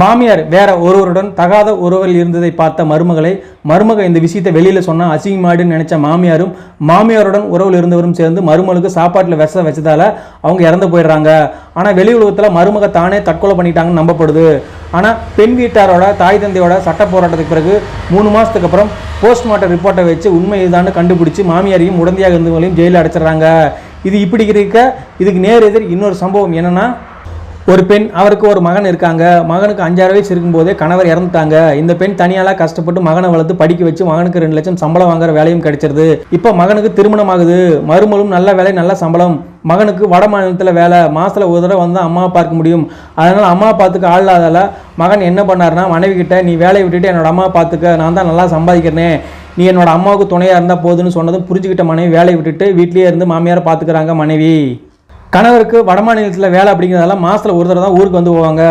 மாமியார் வேற ஒருவருடன் தகாத உறவில் இருந்ததை பார்த்த மருமக இந்த விஷயத்தை வெளியில சொன்னா அசிங்கமாடுன்னு நினைச்ச மாமியாருடன் உறவில் இருந்தவரும் சேர்ந்து மருமகளுக்கு சாப்பாட்டில் விஷம் வச்சதால அவங்க இறந்து போயிடுறாங்க. ஆனா வெளி உலகத்துல மருமக தானே தற்கொலை பண்ணிட்டாங்கன்னு நம்பப்படுது. ஆனா பெண் வீட்டாரோட தாய் தந்தையோட சட்ட போராட்டத்துக்கு பிறகு 3 மாசத்துக்கு அப்புறம் போஸ்ட்மார்ட்டம் ரிப்போர்ட்டை வச்சு உண்மை இதுதான் கண்டுபிடிச்சு மாமியாரையும் உடந்தையாக இருந்தவங்களையும் ஜெயிலில் அடைச்சிடறாங்க. இது இப்படி இருக்க இதுக்கு நேர் எதிர் இன்னொரு சம்பவம் என்னன்னா, ஒரு பெண் அவருக்கு ஒரு மகன் இருக்காங்க. மகனுக்கு 5-6 வயசு இருக்கும்போதே கணவர் இறந்துட்டாங்க. இந்த பெண் தனியாலாம் கஷ்டப்பட்டு மகனை வளர்த்து படிக்க வச்சு மகனுக்கு 2 லட்சம் சம்பளம் வாங்குற வேலையும் கிடைச்சிருது. இப்போ மகனுக்கு திருமணம் ஆகுது. மருமகளும் நல்ல வேலை நல்ல சம்பளம். மகனுக்கு வட மாநிலத்தில் வேலை. மாசத்துல ஒரு தடவை வந்து அம்மா பார்க்க முடியும். அதனால அம்மா பார்த்துக்க ஆள் இல்லாதால மகன் என்ன பண்ணாருன்னா, மனைவி கிட்ட நீ வேலையை விட்டுட்டு என்னோட அம்மா பார்த்துக்க, நான் தான் நல்லா சம்பாதிக்கிறேன், நீ என்னோட அம்மாவுக்கு துணையாக இருந்தால் போதுன்னு சொன்னதும் புரிஞ்சுக்கிட்ட மனைவி வேலையை விட்டுட்டு வீட்லேயே இருந்து மாமியாரை பார்த்துக்கிறாங்க. மனைவி கணவருக்கு வடமாநிலத்தில் வேலை அப்படிங்கிறதால மாதத்தில் ஒரு தடவை தான் ஊருக்கு வந்து போவாங்க.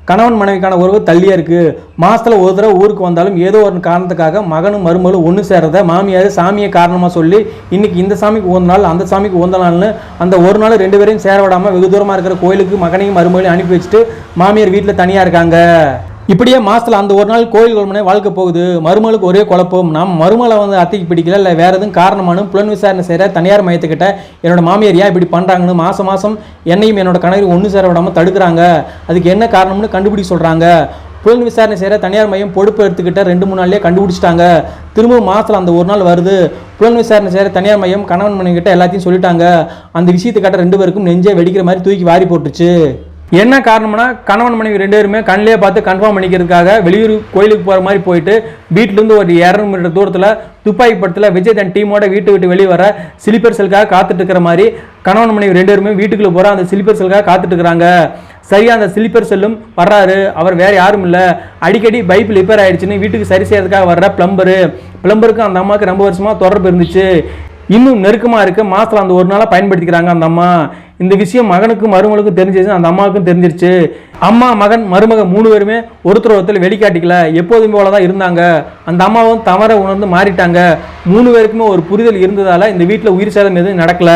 கணவன் மனைவிக்கான உறவு தள்ளியே இருக்குது. மாதத்தில் ஒரு தடவை ஊருக்கு வந்தாலும் ஏதோ ஒரு காரணத்துக்காக மகனும் மருமகளும் ஒன்று சேர்றத மாமியார் சாமியை காரணமாக சொல்லி இன்னைக்கு இந்த சாமிக்கு உகந்த நாள் அந்த சாமிக்கு உகந்த நாள்னு அந்த ஒரு நாள் 2 பேரையும் சேர விடாமல் வெகு தூரமாக இருக்கிற கோயிலுக்கு மகனையும் மருமகளையும் அனுப்பி வச்சுட்டு மாமியார் வீட்டில் தனியாக இருக்காங்க. இப்படியே மாசத்துல அந்த ஒரு நாள் கோயில் குழம்புனே வாழ்க்கை போகுது. மருமகளுக்கு ஒரே குழப்பம், நம்ம மருமகளை வந்து அத்தைக்கு பிடிக்கல, இல்லை வேற எதுவும் காரணமானு புலன் விசாரணை செய்கிற தனியார் மையத்துக்கிட்ட என்னோட மாமியார் ஏன் இப்படி பண்ணுறாங்கன்னு மாதம் என்னையும் என்னோட கணவரையும் ஒன்று சேர விடாமல் தடுக்கிறாங்க. அதுக்கு என்ன காரணம்னு கண்டுபிடிக்க சொல்கிறாங்க. புலன் விசாரணை செய்கிற தனியார் மையம் பொறுப்பு எடுத்துக்கிட்ட 2-3 நாள்லேயே கண்டுபிடிச்சிட்டாங்க. திரும்பவும் மாதத்தில் அந்த ஒரு நாள் வருது. புலன் விசாரணை செய்கிற தனியார் மையம் கணவன் மனைவி கிட்ட எல்லாத்தையும் சொல்லிட்டாங்க. அந்த விஷயத்தை கேட்ட 2 பேருக்கும் நெஞ்சே வெடிக்கிற மாதிரி தூக்கி வாரி போட்டுச்சு. என்ன காரணம்னா, கணவன் மனைவி 2 பேருமே கண்ணிலே பார்த்து கன்ஃபார்ம் பண்ணிக்கிறதுக்காக வெளியூர் கோயிலுக்கு போகிற மாதிரி போயிட்டு வீட்டிலேருந்து ஒரு 200 மீட்டர் தூரத்தில் துப்பாக்கி படத்தில் விஜய் தன் டீமோட வீட்டை விட்டு வெளியே வர ஸ்லீப்பர் செல்காக காத்துட்டு இருக்கிற மாதிரி கணவன் மனைவி 2 பேருமே வீட்டுக்குள்ளே போகிற அந்த ஸ்லீப்பர் செல்காக காத்துட்டு இருக்கிறாங்க. சரியா அந்த ஸ்லீப்பர் செல்லும் வர்றாரு. அவர் வேற யாரும் இல்லை, அடிக்கடி பைப் ரிப்பேர் ஆயிடுச்சுன்னு வீட்டுக்கு சரி செய்யறதுக்காக வர்ற பிளம்பருக்கு அந்த அம்மாவுக்கு ரொம்ப வருஷமாக தொடர்பு இருந்துச்சு. இன்னும் நெருக்கமாக இருக்க மாதத்தில் அந்த ஒரு நாளாக பயன்படுத்திக்கிறாங்க அந்த அம்மா. இந்த விஷயம் மகனுக்கும் மருமகளுக்கும் தெரிஞ்சிருச்சு, அந்த அம்மாவுக்கும் தெரிஞ்சிருச்சு. அம்மா மகன் மருமக 3 பேருமே ஒருத்தர் வெளிக்காட்டிக்கல, எப்போதுமே போல தான் இருந்தாங்க. அந்த அம்மாவும் தவற உணர்ந்து மாறிட்டாங்க. 3 பேருக்குமே ஒரு புரிதல் இருந்ததால இந்த வீட்டில் உயிர் சேதம் எதுவும் நடக்கல.